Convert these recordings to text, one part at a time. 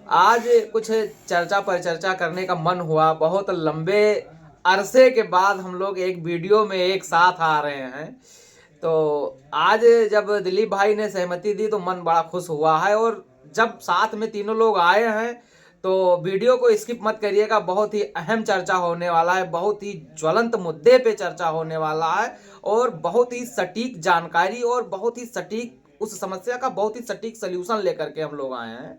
आज कुछ चर्चा पर चर्चा करने का मन हुआ। बहुत लंबे अरसे के बाद हम लोग एक वीडियो में एक साथ आ रहे हैं। तो आज जब दिलीप भाई ने सहमति दी तो मन बड़ा खुश हुआ है। और जब साथ में तीनों लोग आए हैं तो वीडियो को स्किप मत करिएगा। बहुत ही अहम चर्चा होने वाला है, बहुत ही ज्वलंत मुद्दे पे चर्चा होने वाला है और बहुत ही सटीक जानकारी और बहुत ही सटीक उस समस्या का बहुत ही सटीक सल्यूशन लेकर के हम लोग आए हैं।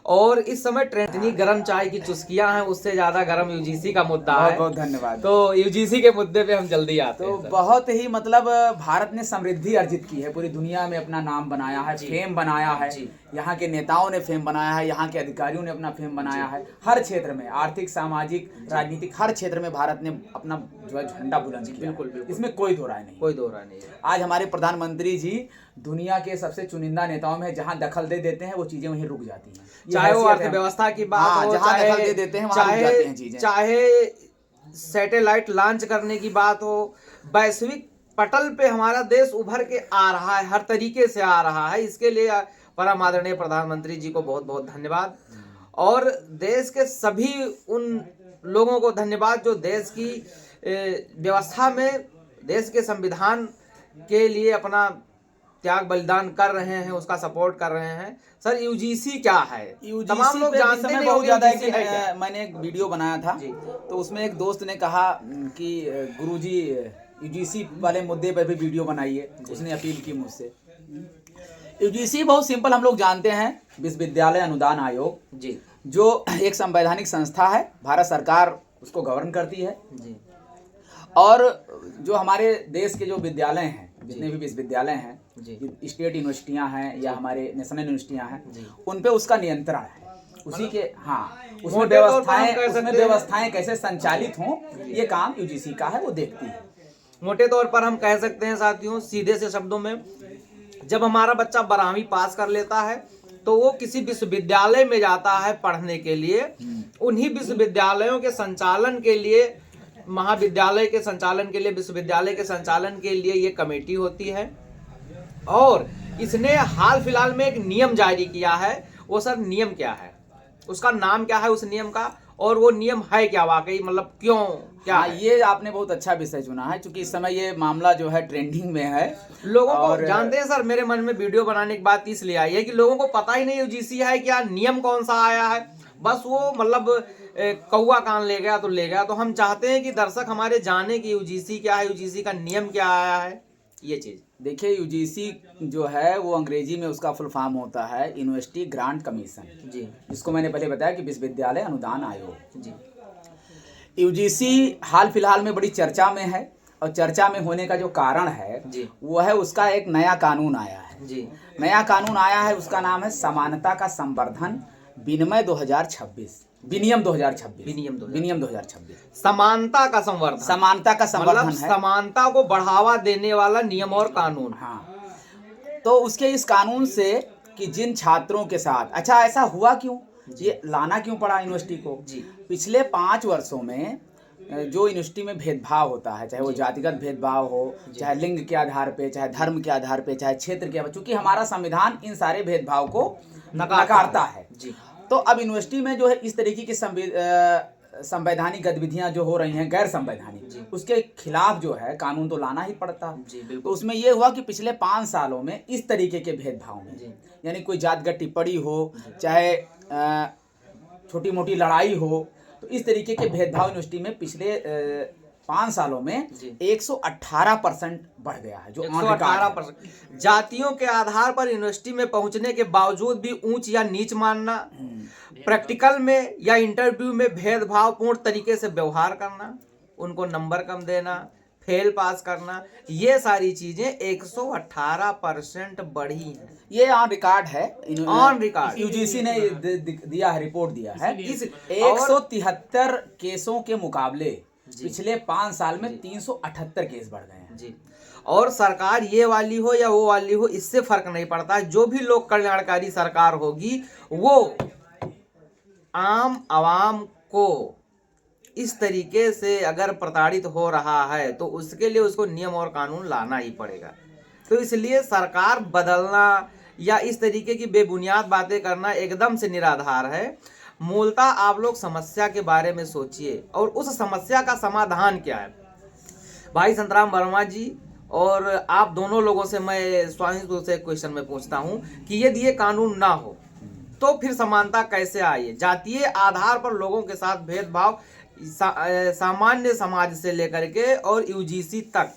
और इस समय ट्रेंड इतनी गर्म चाय की चुस्कियां हैं, उससे ज्यादा गर्म यूजीसी का मुद्दा है। बहुत धन्यवाद। तो यूजीसी के मुद्दे पे हम जल्दी आते तो हैं। बहुत ही मतलब भारत ने समृद्धि अर्जित की है, पूरी दुनिया में अपना नाम बनाया है, फेम बनाया है। यहाँ के नेताओं ने फेम बनाया है, यहाँ के अधिकारियों ने अपना फेम बनाया है। हर क्षेत्र में, आर्थिक, सामाजिक, राजनीतिक, हर क्षेत्र में भारत ने अपना जो है झंडा बुलंद किया। बिल्कुल, इसमें कोई दो राय नहीं, कोई दो राय नहीं है। आज हमारे प्रधानमंत्री जी दुनिया के सबसे चुनिंदा नेताओं में जहाँ दखल दे देते हैं वो चीजें वहीं रुक जाती हैं। चाहे वो अर्थव्यवस्था की बात हो, जहाँ दखल दे देते हैं वहाँ रुक जाती हैं चीजें। चाहे सैटेलाइट लॉन्च करने की बात हो, वैश्विक पटल पे हमारा देश उभर के आ रहा है, हर तरीके से आ रहा है। इसके लिए परम आदरणीय प्रधानमंत्री जी को बहुत बहुत धन्यवाद। और देश के सभी उन लोगों को धन्यवाद जो देश की व्यवस्था में, देश के संविधान के लिए अपना त्याग बलिदान कर रहे हैं, उसका सपोर्ट कर रहे हैं। सर, यूजीसी क्या है? तमाम लोग जानते नहीं बहुत ज्यादा यूजीसी है क्या? मैंने एक वीडियो बनाया था तो उसमें एक दोस्त ने कहा कि गुरुजी यूजीसी वाले मुद्दे पर भी वीडियो बनाइए। उसने अपील की मुझसे। यूजीसी बहुत सिंपल, हम लोग जानते हैं, विश्वविद्यालय अनुदान आयोग जी, जो एक संवैधानिक संस्था है, भारत सरकार उसको गवर्न करती है जी। और जो हमारे देश के जो विद्यालय हैं, जितने भी विश्वविद्यालय हैं, स्टेट यूनिवर्सिटियां हैं या हमारे नेशनल यूनिवर्सिटियां हैं, उन पे उसका नियंत्रण है। उसी के उसमें व्यवस्थाएं कैसे संचालित हों, ये काम यूजीसी का है, वो देखती है। मोटे तौर पर हम कह सकते हैं साथियों, सीधे से शब्दों में, जब हमारा बच्चा 12वीं पास कर लेता है तो वो किसी विश्वविद्यालय में जाता है पढ़ने के लिए। उन्हीं विश्वविद्यालयों के संचालन के लिए, महाविद्यालय के संचालन के लिए, विश्वविद्यालय के संचालन के लिए ये कमेटी होती है। और इसने हाल फिलहाल में एक नियम जारी किया है। वो सर नियम क्या है, उसका नाम क्या है उस नियम का, और वो नियम है क्या वाकई, मतलब क्यों, क्या है? ये आपने बहुत अच्छा विषय चुना है, क्योंकि इस समय ये मामला जो है ट्रेंडिंग में है। लोगों को जानते हैं सर, मेरे मन में वीडियो बनाने की बात इसलिए आई है कि लोगों को पता ही नहीं यूजीसी है क्या, नियम कौन सा आया है। बस वो मतलब कौवा कान ले गया तो ले गया। तो हम चाहते हैं कि दर्शक हमारे जाने कि यूजीसी क्या है, यूजीसी का नियम क्या आया है, ये चीज। देखिए, यूजीसी जो है वो अंग्रेजी में उसका फुल फॉर्म होता है यूनिवर्सिटी ग्रांट कमीशन जी, जिसको मैंने पहले बताया कि विश्वविद्यालय अनुदान आयोग जी। यूजीसी हाल फिलहाल में बड़ी चर्चा में है, और चर्चा में होने का जो कारण है जी, वो है उसका एक नया कानून आया है जी। नया कानून आया है, उसका नाम है समानता का संवर्धन विनिमय 2026, विनियम 2026। समानता का संवर्धन, समानता का संवर्धन मतलब है, समानता को बढ़ावा देने वाला नियम और कानून। हाँ, तो उसके इस कानून से कि जिन छात्रों के साथ, अच्छा ऐसा हुआ क्यों, ये लाना क्यों पड़ा यूनिवर्सिटी को जी? पिछले 5 वर्षों में जो यूनिवर्सिटी में भेदभाव होता है, चाहे वो जातिगत भेदभाव हो, चाहे लिंग के आधार पे, चाहे धर्म के आधार पे, चाहे क्षेत्र के आधार पे, चूंकि हमारा संविधान इन सारे भेदभाव को नकारता है जी। तो अब यूनिवर्सिटी में जो है इस तरीके की संवैधानिक गतिविधियां जो हो रही हैं गैर संवैधानिक, उसके खिलाफ जो है कानून तो लाना ही पड़ता है। तो उसमें ये हुआ कि पिछले 5 सालों में इस तरीके के भेदभाव में, यानी कोई जातगत टिप्पणी हो, चाहे छोटी मोटी लड़ाई हो, तो इस तरीके के भेदभाव यूनिवर्सिटी में पिछले 5 सालों में 118% बढ़ गया है। जो 118% जातियों के आधार पर यूनिवर्सिटी में पहुंचने के बावजूद भी ऊंच या नीच मानना, प्रैक्टिकल में या इंटरव्यू में भेदभावपूर्ण तरीके से व्यवहार करना, उनको नंबर कम देना, फेल पास करना, ये सारी चीजें 118% बढ़ी हैं। ये ऑन रिकॉर्ड है, ऑन रिकॉर्ड यूजीसी ने दिया है, रिपोर्ट दिया है। 173 केसों के मुकाबले पिछले 5 साल में 378 केस बढ़ गए हैं जी। और सरकार ये वाली हो या वो वाली हो, इससे फर्क नहीं पड़ता। जो भी लोक कल्याणकारी सरकार होगी वो आम आवाम को इस तरीके से अगर प्रताड़ित हो रहा है तो उसके लिए उसको नियम और कानून लाना ही पड़ेगा। तो इसलिए सरकार बदलना या इस तरीके की बेबुनियाद बातें करना एकदम से निराधार है। मूलतः आप लोग समस्या के बारे में सोचिए और उस समस्या का समाधान क्या है। भाई संतराम वर्मा जी और आप दोनों लोगों से मैं स्वामी से क्वेश्चन में पूछता हूं कि यदि ये कानून ना हो तो फिर समानता कैसे आई है? जातीय आधार पर लोगों के साथ भेदभाव सामान्य समाज से लेकर के और यूजीसी तक,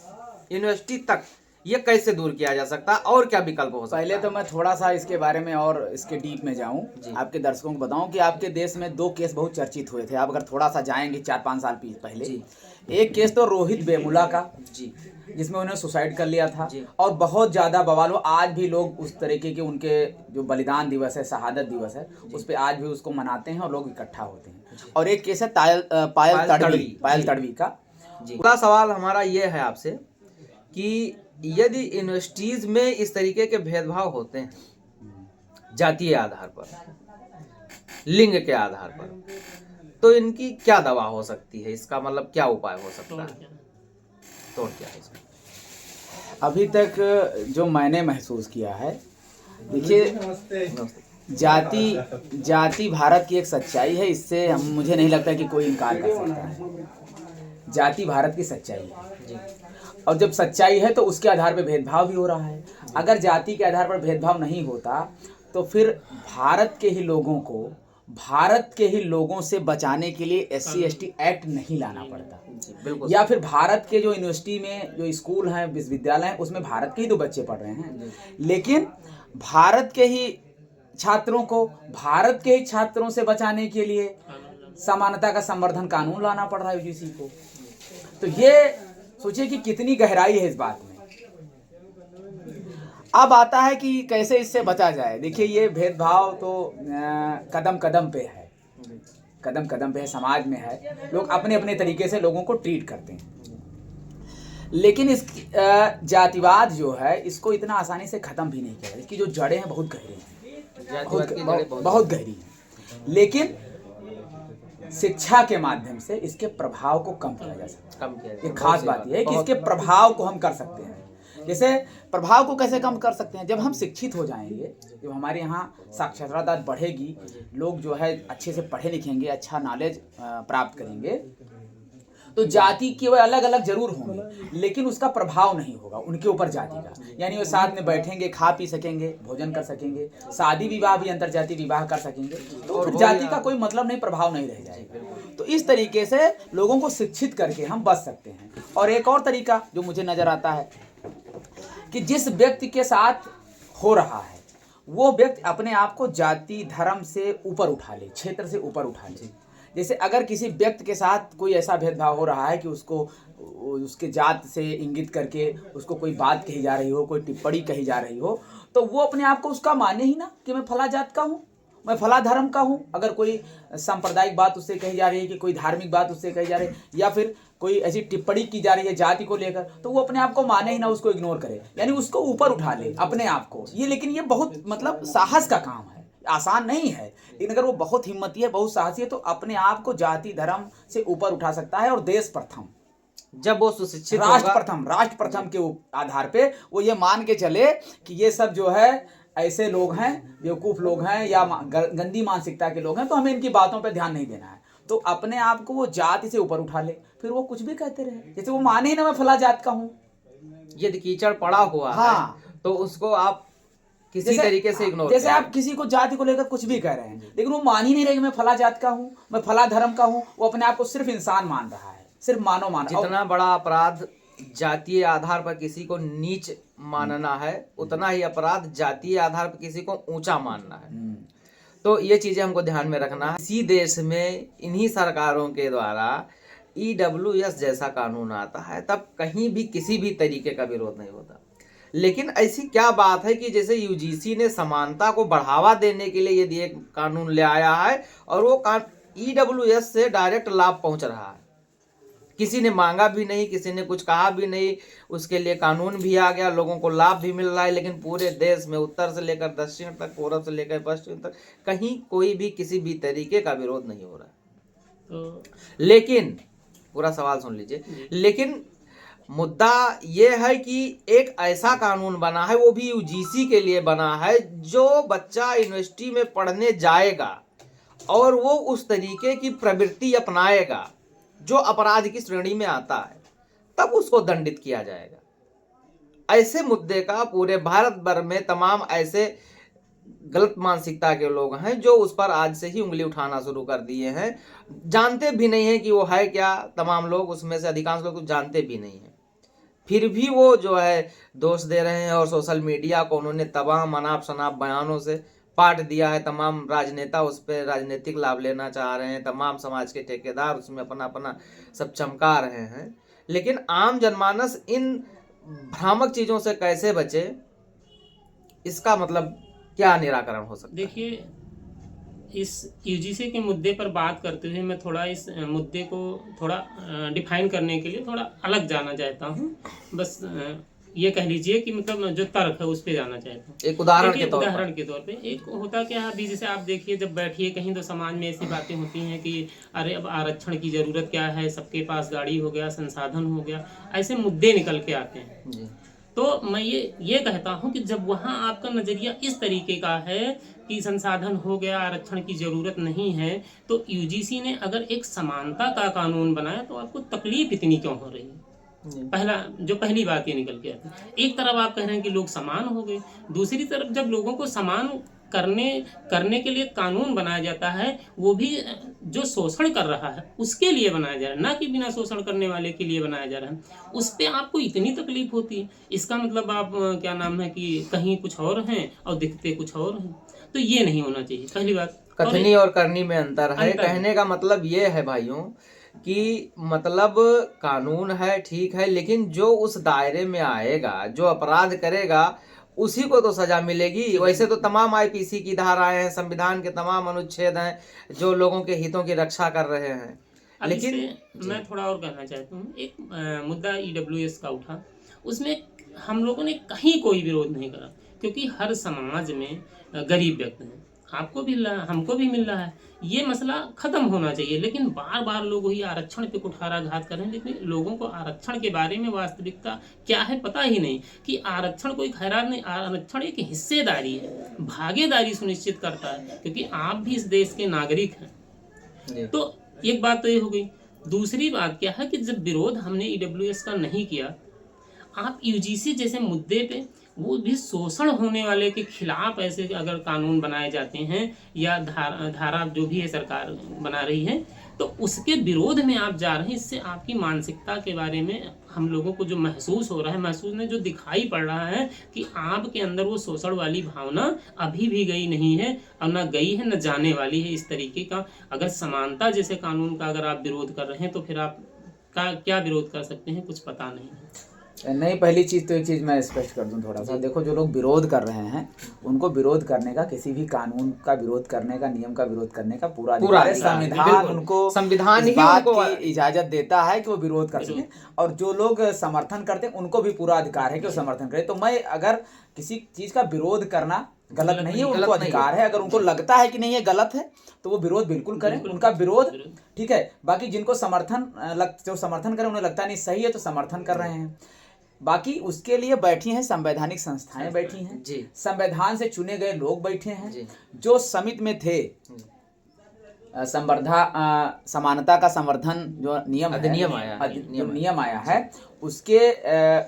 यूनिवर्सिटी तक, ये कैसे दूर किया जा सकता है और क्या विकल्प हो सकता है? पहले तो मैं थोड़ा सा इसके बारे में और इसके डीप में जाऊं, आपके दर्शकों को बताऊं कि आपके देश में 2 केस बहुत चर्चित हुए थे। आप अगर थोड़ा सा जाएंगे 4-5 साल पहले जी। एक केस तो रोहित वेमुला का जी, जिसमें उन्होंने सुसाइड कर लिया था और बहुत ज़्यादा बवाल हुआ। आज भी लोग उस तरीके के उनके जो बलिदान दिवस है, शहादत दिवस है, उस पर आज भी उसको मनाते हैं और लोग इकट्ठा होते हैं। और एक केस है पायल तड़वी का। पूरा सवाल हमारा ये है आपसे कि यदि यूनिवर्सिटीज में इस तरीके के भेदभाव होते हैं जातीय आधार पर, लिंग के आधार पर, तो इनकी क्या दवा हो सकती है? इसका मतलब क्या उपाय हो सकता है? तो क्या हो सकता है? अभी तक जो मैंने महसूस किया है, देखिए, जाति भारत की एक सच्चाई है, इससे मुझे नहीं लगता कि कोई इनकार कर सकता है। जाति भारत की सच्चाई है और जब सच्चाई है तो उसके आधार पर भेदभाव भी हो रहा है। अगर जाति के आधार पर भेदभाव नहीं होता तो फिर भारत के ही लोगों से बचाने के लिए SC/ST एक्ट नहीं लाना पड़ता, या फिर भारत के जो यूनिवर्सिटी में जो स्कूल हैं, विश्वविद्यालय हैं, उसमें भारत के ही तो बच्चे पढ़ रहे हैं, लेकिन भारत के ही छात्रों से बचाने के लिए समानता का संवर्धन कानून लाना पड़ रहा है यूजीसी को। तो ये सोचिए कि कितनी गहराई है इस बात में। अब आता है कि कैसे इससे बचा जाए। देखिए, ये भेदभाव तो कदम कदम पे है, समाज में है, लोग अपने अपने तरीके से लोगों को ट्रीट करते हैं। लेकिन इस जातिवाद जो है, इसको इतना आसानी से खत्म भी नहीं किया जाए। इसकी जो जड़ें हैं बहुत गहरी हैं, बहुत गहरी हैं। लेकिन शिक्षा के माध्यम से इसके प्रभाव को कम किया जा सकता है। एक खास बात यह है कि इसके प्रभाव को हम कर सकते हैं। जैसे प्रभाव को कैसे कम कर सकते हैं? जब हम शिक्षित हो जाएंगे, जब हमारे यहाँ साक्षरता बढ़ेगी, लोग जो है अच्छे से पढ़े लिखेंगे, अच्छा नॉलेज प्राप्त करेंगे, तो जाति के वे अलग अलग जरूर होंगे, लेकिन उसका प्रभाव नहीं होगा उनके ऊपर जाति का। यानी वे साथ में बैठेंगे, खा पी सकेंगे, भोजन कर सकेंगे, शादी विवाह भी अंतरजाति विवाह कर सकेंगे, तो जाति का कोई मतलब नहीं, प्रभाव नहीं रह जाएगा। तो इस तरीके से लोगों को शिक्षित करके हम बच सकते हैं। और एक और तरीका जो मुझे नजर आता है कि जिस व्यक्ति के साथ हो रहा है वो व्यक्ति अपने आप को जाति धर्म से ऊपर उठा ले, क्षेत्र से ऊपर उठा ले। जैसे अगर किसी व्यक्ति के साथ कोई ऐसा भेदभाव हो रहा है कि उसको उसके जात से इंगित करके उसको कोई बात कही जा रही हो, कोई टिप्पणी कही जा रही हो, तो वो अपने आप को उसका माने ही ना कि मैं फला जात का हूँ, मैं फला धर्म का हूँ। अगर कोई सांप्रदायिक बात उससे कही जा रही है, कि कोई धार्मिक बात उससे कही जा रही है, या फिर कोई ऐसी टिप्पणी की जा रही है जाति को लेकर, तो वो अपने आप को माने ही ना, उसको इग्नोर करे, यानी उसको ऊपर उठा ले अपने आप को। ये लेकिन ये बहुत मतलब साहस का काम है, आसान नहीं है, लेकिन अगर वो बहुत हिम्मती है, बहुत साहसी है, तो अपने आप को जाति धर्म से ऊपर उठा सकता है। और देश प्रथम, जब वो सुशिक्षित राष्ट्र प्रथम के आधार पे वो ये मान के चले कि ये सब जो है ऐसे लोग हैं, बेवकूफ लोग हैं या गंदी मानसिकता के लोग हैं, तो हमें इनकी बातों पे ध्यान नहीं देना है, तो अपने आप को वो जाति से ऊपर उठा ले, फिर वो कुछ भी कहते रहे। जैसे वो माने ही ना मैं फला जात का हूँ, यदि कीचड़ पड़ा हुआ है तो उसको आप किसी तरीके से इग्नोर, जैसे आप किसी को जाति को लेकर कुछ भी कह रहे हैं, लेकिन वो मान ही नहीं रहे कि मैं फला जात का हूँ, मैं फला धर्म का हूँ, वो अपने आप को सिर्फ इंसान मान रहा है, सिर्फ मानव मान रहा है। जितना बड़ा अपराध जातीय आधार पर किसी को नीच मानना है, उतना ही अपराध जातीय आधार पर किसी को ऊंचा मानना है। तो ये चीजें हमको ध्यान में रखना है। इसी देश में इन्हीं सरकारों के द्वारा EWS जैसा कानून आता है, तब कहीं भी किसी भी तरीके का विरोध नहीं होता। लेकिन ऐसी क्या बात है कि जैसे UGC ने समानता को बढ़ावा देने के लिए यदि एक कानून ले आया है और वो EWS से डायरेक्ट लाभ पहुंच रहा है, किसी ने मांगा भी नहीं, किसी ने कुछ कहा भी नहीं, उसके लिए कानून भी आ गया, लोगों को लाभ भी मिल रहा है, लेकिन पूरे देश में उत्तर से लेकर दक्षिण तक, पूर्व से लेकर पश्चिम तक कहीं कोई भी किसी भी तरीके का विरोध नहीं हो रहा है। लेकिन पूरा सवाल सुन लीजिए, लेकिन मुद्दा ये है कि एक ऐसा कानून बना है, वो भी यूजीसी के लिए बना है, जो बच्चा यूनिवर्सिटी में पढ़ने जाएगा और वो उस तरीके की प्रवृत्ति अपनाएगा जो अपराध की श्रेणी में आता है, तब उसको दंडित किया जाएगा। ऐसे मुद्दे का पूरे भारत भर में तमाम ऐसे गलत मानसिकता के लोग हैं जो उस पर आज से ही उंगली उठाना शुरू कर दिए हैं, जानते भी नहीं है कि वो है क्या। तमाम लोग, उसमें से अधिकांश लोग तो जानते भी नहीं हैं, फिर भी वो जो है दोष दे रहे हैं। और सोशल मीडिया को उन्होंने तमाम अनाप शनाप बयानों से पाट दिया है। तमाम राजनेता उस पर राजनीतिक लाभ लेना चाह रहे हैं, तमाम समाज के ठेकेदार उसमें अपना अपना सब चमका रहे हैं। लेकिन आम जनमानस इन भ्रामक चीज़ों से कैसे बचे, इसका मतलब क्या निराकरण हो सकता है? देखिए, इस यूजीसी के मुद्दे पर बात करते हुए मैं थोड़ा इस मुद्दे को थोड़ा डिफाइन करने के लिए थोड़ा अलग जाना चाहता हूँ। बस ये कह लीजिए कि मतलब जो तर्क है उस पे जाना चाहता हूँ। एक उदाहरण के तौर पर। उदाहरण के तौर पे एक होता क्या है, अभी जैसे आप देखिए, जब बैठिए कहीं तो समाज में ऐसी बातें होती हैं कि अरे अब आरक्षण की ज़रूरत क्या है, सबके पास गाड़ी हो गया, संसाधन हो गया, ऐसे मुद्दे निकल के आते हैं जी। तो मैं ये कहता हूं कि जब वहां आपका नज़रिया इस तरीके का है कि संसाधन हो गया, आरक्षण की ज़रूरत नहीं है, तो यूजीसी ने अगर एक समानता का कानून बनाया तो आपको तकलीफ इतनी क्यों हो रही है? पहली बात ये निकल के आती है। एक तरफ आप कह रहे हैं कि लोग समान हो गए, दूसरी तरफ जब लोगों को समान करने के लिए कानून बनाया जाता है, वो भी जो शोषण कर रहा है उसके लिए बनाया जा रहा है, ना कि बिना शोषण करने वाले के लिए बनाया जा रहा है, उस पे आपको इतनी तकलीफ होती है। इसका मतलब आप क्या नाम है कि कहीं कुछ और हैं और दिखते कुछ और हैं, तो ये नहीं होना चाहिए। पहली बात, कथनी और करनी में अंतर है। कहने का मतलब ये है भाइयों कि मतलब कानून है, ठीक है, लेकिन जो उस दायरे में आएगा, जो अपराध करेगा, उसी को तो सजा मिलेगी। वैसे तो तमाम आईपीसी की धाराएं हैं, संविधान के तमाम अनुच्छेद हैं जो लोगों के हितों की रक्षा कर रहे हैं। लेकिन मैं थोड़ा और कहना चाहता हूँ, एक मुद्दा ईडब्ल्यूएस का उठा, उसमें हम लोगों ने कहीं कोई विरोध नहीं करा, क्योंकि हर समाज में गरीब व्यक्ति हैं, आपको भी मिल रहा है, हमको भी मिल रहा है, ये मसला खत्म होना चाहिए। लेकिन बार बार लोग वही आरक्षण पे कुठाराघात कर रहे हैं, लेकिन लोगों को आरक्षण के बारे में वास्तविकता क्या है पता ही नहीं कि आरक्षण कोई खैरात नहीं, आरक्षण एक हिस्सेदारी है, भागीदारी सुनिश्चित करता है, क्योंकि आप भी इस देश के नागरिक हैं। तो एक बात तो ये हो गई। दूसरी बात क्या है कि जब विरोध हमने ईडब्ल्यूएस का नहीं किया, आप यूजीसी जैसे मुद्दे पे, वो भी शोषण होने वाले के खिलाफ ऐसे अगर कानून बनाए जाते हैं या धारा जो भी है सरकार बना रही है, तो उसके विरोध में आप जा रहे हैं। इससे आपकी मानसिकता के बारे में हम लोगों को जो महसूस हो रहा है, महसूस नहीं जो दिखाई पड़ रहा है कि आपके अंदर वो शोषण वाली भावना अभी भी गई नहीं है, और न गई है न जाने वाली है। इस तरीके का अगर समानता जैसे कानून का अगर आप विरोध कर रहे हैं, तो फिर आप का क्या विरोध कर सकते हैं, कुछ पता नहीं है। नहीं, पहली चीज़ तो एक चीज़ मैं स्पष्ट कर दूं थोड़ा सा। देखो, जो लोग विरोध कर रहे हैं उनको विरोध करने का, किसी भी कानून का विरोध करने का, नियम का विरोध करने का पूरा अधिकार है। संविधान उनको संविधान इस बात की इजाजत देता है कि वो विरोध कर सकें, और जो लोग समर्थन करते हैं उनको भी पूरा अधिकार है कि वो समर्थन करें। तो मैं अगर किसी चीज़ का विरोध करना गलत नहीं है, उनको अधिकार है। अगर उनको लगता है कि नहीं ये गलत है तो वो विरोध बिल्कुल करें, उनका विरोध ठीक है। बाकी जिनको जो समर्थन करें, उन्हें लगता नहीं सही है तो समर्थन कर रहे हैं। बाकी उसके लिए बैठी हैं संवैधानिक संस्थाएं, बैठी हैं जी, संविधान से चुने गए लोग बैठे हैं, जो समिति में थे। समानता का संवर्धन जो नियम आया है उसके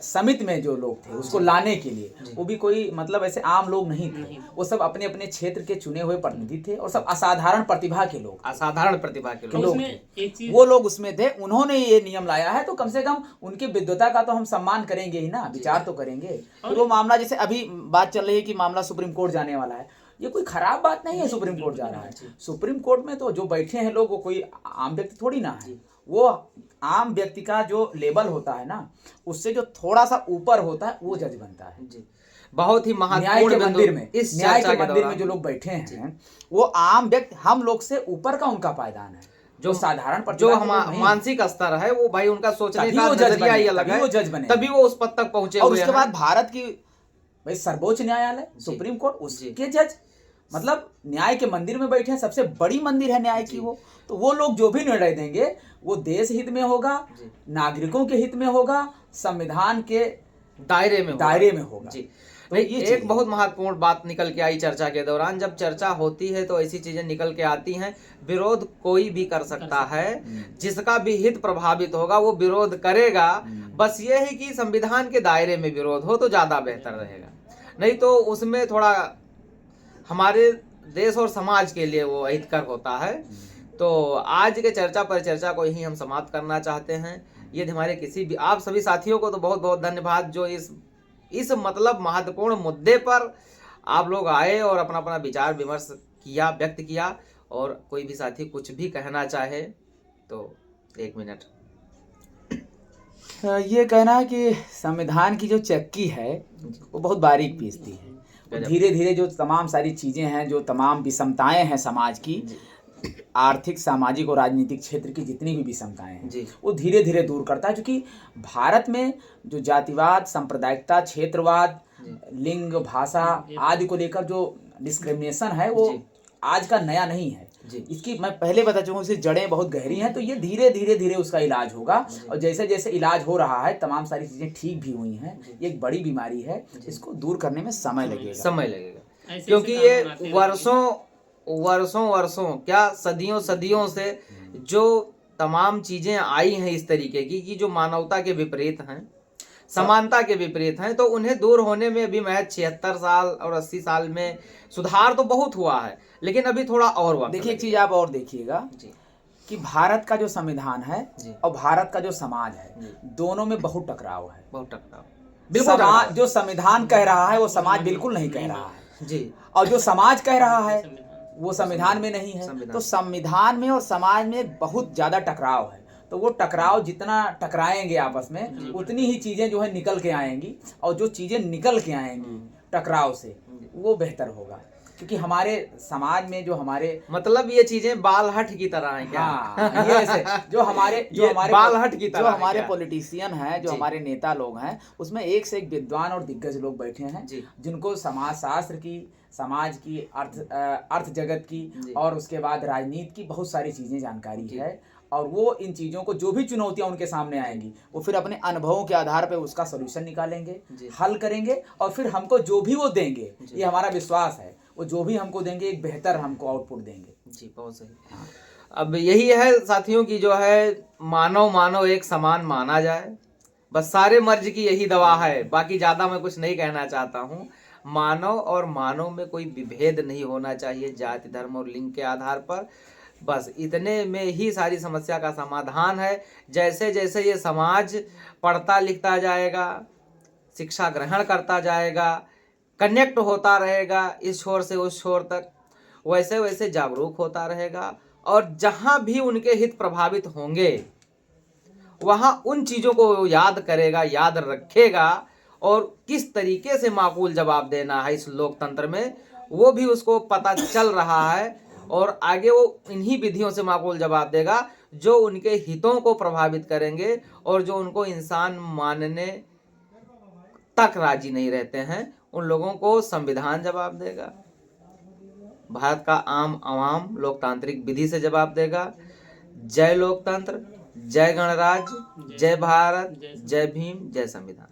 समिति में जो लोग थे उसको लाने के लिए, वो भी कोई मतलब ऐसे आम लोग नहीं थे, वो सब अपने अपने क्षेत्र के चुने हुए प्रतिनिधि थे, और सब असाधारण प्रतिभा के लोग वो लोग उसमें थे। उन्होंने ये नियम लाया है, तो कम से कम उनकी विद्वता का तो हम सम्मान करेंगे ही ना, विचार तो करेंगे। तो वो मामला, जैसे अभी बात चल रही है कि मामला सुप्रीम कोर्ट जाने वाला है, ये कोई खराब बात नहीं है। सुप्रीम कोर्ट जा रहा है, सुप्रीम कोर्ट में तो जो बैठे हैं लोग वो कोई आम व्यक्ति थोड़ी ना है। वो आम व्यक्ति का जो लेवल होता है ना, उससे जो थोड़ा सा ऊपर होता है वो जज बनता है जी। बहुत ही महत्वपूर्ण मंदिर में, इस न्याय के मंदिर में जो लोग बैठे हैं वो आम व्यक्ति, हम लोग से ऊपर का उनका पायदान है। जो साधारण पर जो मानसिक स्तर है वो भाई उनका सोचने का नजरिया ही अलग है, तभी वो उस पद तक पहुंचे। और उसके बाद भारत की भाई सर्वोच्च न्यायालय सुप्रीम कोर्ट, उसके जज मतलब न्याय के मंदिर में बैठे हैं, सबसे बड़ी मंदिर है न्याय की वो। तो वो लोग जो भी निर्णय देंगे वो देश हित में होगा, नागरिकों के हित में होगा, संविधान के दायरे में दायरे में होगा। जी। तो नहीं, ये एक चीज़ बहुत महत्वपूर्ण बात निकल के आई चर्चा के दौरान। जब चर्चा होती है तो ऐसी चीजें निकल के आती हैं, विरोध कोई भी कर सकता है, जिसका भी हित प्रभावित होगा वो विरोध करेगा। बस ये है कि संविधान के दायरे में विरोध हो तो ज्यादा बेहतर रहेगा, नहीं तो उसमें थोड़ा हमारे देश और समाज के लिए वो अहितकर होता है। तो आज के चर्चा पर चर्चा को यही हम समाप्त करना चाहते हैं। ये हमारे किसी भी आप सभी साथियों को तो बहुत बहुत धन्यवाद जो इस मतलब महत्वपूर्ण मुद्दे पर आप लोग आए और अपना अपना विचार विमर्श किया, व्यक्त किया। और कोई भी साथी कुछ भी कहना चाहे तो 1 मिनट। ये कहना है कि संविधान की जो चक्की है वो बहुत बारीक पीसती है। धीरे धीरे जो तमाम सारी चीज़ें हैं, जो तमाम विषमताएं हैं समाज की, आर्थिक, सामाजिक और राजनीतिक क्षेत्र की जितनी भी विषमताएं हैं वो धीरे धीरे दूर करता है। क्योंकि भारत में जो जातिवाद, सांप्रदायिकता, क्षेत्रवाद, लिंग, भाषा आदि को लेकर जो डिस्क्रिमिनेशन है वो आज का नया नहीं है। इसकी मैं पहले बता चुका हूँ, इसकी जड़ें बहुत गहरी हैं। तो ये धीरे धीरे उसका इलाज होगा। और जैसे जैसे इलाज हो रहा है, तमाम सारी चीज़ें ठीक भी हुई हैं। ये एक बड़ी बीमारी है, इसको दूर करने में समय लगेगा। क्योंकि ये वर्षों क्या सदियों से जो तमाम चीजें आई हैं इस तरीके की कि जो मानवता के विपरीत हैं, समानता के विपरीत हैं, तो उन्हें दूर होने में अभी महज 76 साल और 80 साल में सुधार तो बहुत हुआ है, लेकिन अभी थोड़ा और वक्त। देखिए एक चीज आप और देखिएगा कि भारत का जो संविधान है और भारत का जो समाज है, दोनों में बहुत टकराव है। बिल्कुल, जो संविधान कह रहा है वो समाज बिल्कुल नहीं कह रहा है जी, और जो समाज कह रहा है वो संविधान में नहीं है। तो संविधान में और समाज में बहुत ज्यादा टकराव है। तो वो टकराव जितना टकराएंगे आपस में, उतनी ही चीजें जो है निकल के आएंगी। और जो चीजें निकल के आएंगी टकराव से वो बेहतर होगा। क्योंकि हमारे समाज में जो हमारे मतलब ये चीजें बालहट की तरह हैं क्या? हाँ, ये ऐसे जो हमारे बालहट की तरह जो हमारे पॉलिटिशियन हैं, जो हमारे नेता लोग हैं, उसमें एक से एक विद्वान और दिग्गज लोग बैठे हैं जिनको समाज शास्त्र की, समाज की, अर्थ जगत की और उसके बाद राजनीति की बहुत सारी चीजें जानकारी है। और वो इन चीज़ों को, जो भी चुनौतियां उनके सामने आएंगी, वो फिर अपने अनुभवों के आधार पे उसका सॉल्यूशन निकालेंगे, हल करेंगे। और फिर हमको जो भी वो देंगे, ये हमारा विश्वास है, वो जो भी हमको देंगे एक बेहतर हमको आउटपुट देंगे। जी, बहुत सही। हाँ। अब यही है साथियों की जो है मानव एक समान माना जाए, बस सारे मर्ज की यही दवा है। बाकी ज़्यादा मैं कुछ नहीं कहना चाहता हूँ। मानव और मानव में कोई विभेद नहीं होना चाहिए जाति, धर्म और लिंग के आधार पर। बस इतने में ही सारी समस्या का समाधान है। जैसे जैसे ये समाज पढ़ता लिखता जाएगा, शिक्षा ग्रहण करता जाएगा, कनेक्ट होता रहेगा इस छोर से उस छोर तक, वैसे वैसे जागरूक होता रहेगा। और जहाँ भी उनके हित प्रभावित होंगे वहाँ उन चीज़ों को याद करेगा, याद रखेगा। और किस तरीके से माकूल जवाब देना है इस लोकतंत्र में, वो भी उसको पता चल रहा है। और आगे वो इन्हीं विधियों से माकूल जवाब देगा जो उनके हितों को प्रभावित करेंगे और जो उनको इंसान मानने तक राजी नहीं रहते हैं, उन लोगों को संविधान जवाब देगा। भारत का आम आवाम लोकतांत्रिक विधि से जवाब देगा। जय लोकतंत्र, जय गणराज्य, जय भारत, जय भीम, जय संविधान।